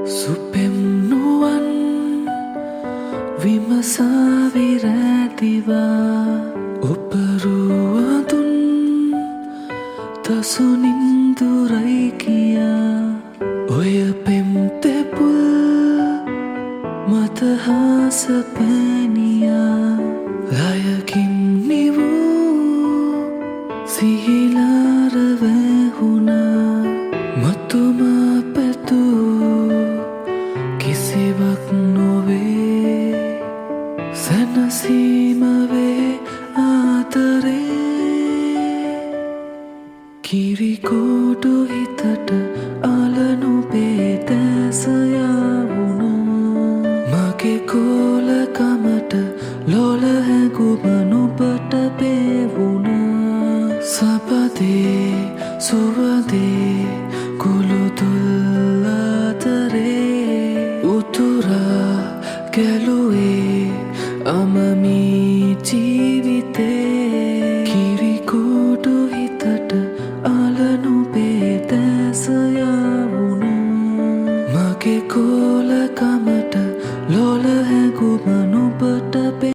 සුපෙම්නුවන් විමසාවිරැතිවා ඔපරුවදුන් තසුනින්දුරයි කියා ඔය පෙම්තෙපුල් මතහාස පැනියා ලයකින් නිවූ සිහිලාරවැහුණා මතුමා පැtuu කිසිවක් නොවේ සැනසීමවේ ආතරේ කිරිකෝටු හිතට අලනු පේතැසයාවුණා මගේ කෝලකමට ලොල හැගුමනුපට පේවුණා සපදේ සුවදේ කුළුතුල්ලාතරේ උතුරා ගැලුවේ අමමී ජීවිතේ කිරිකෝටු හිතට අලනු පේතැසයාවුණා මගේ කෝලකමට ලොල හැගුමන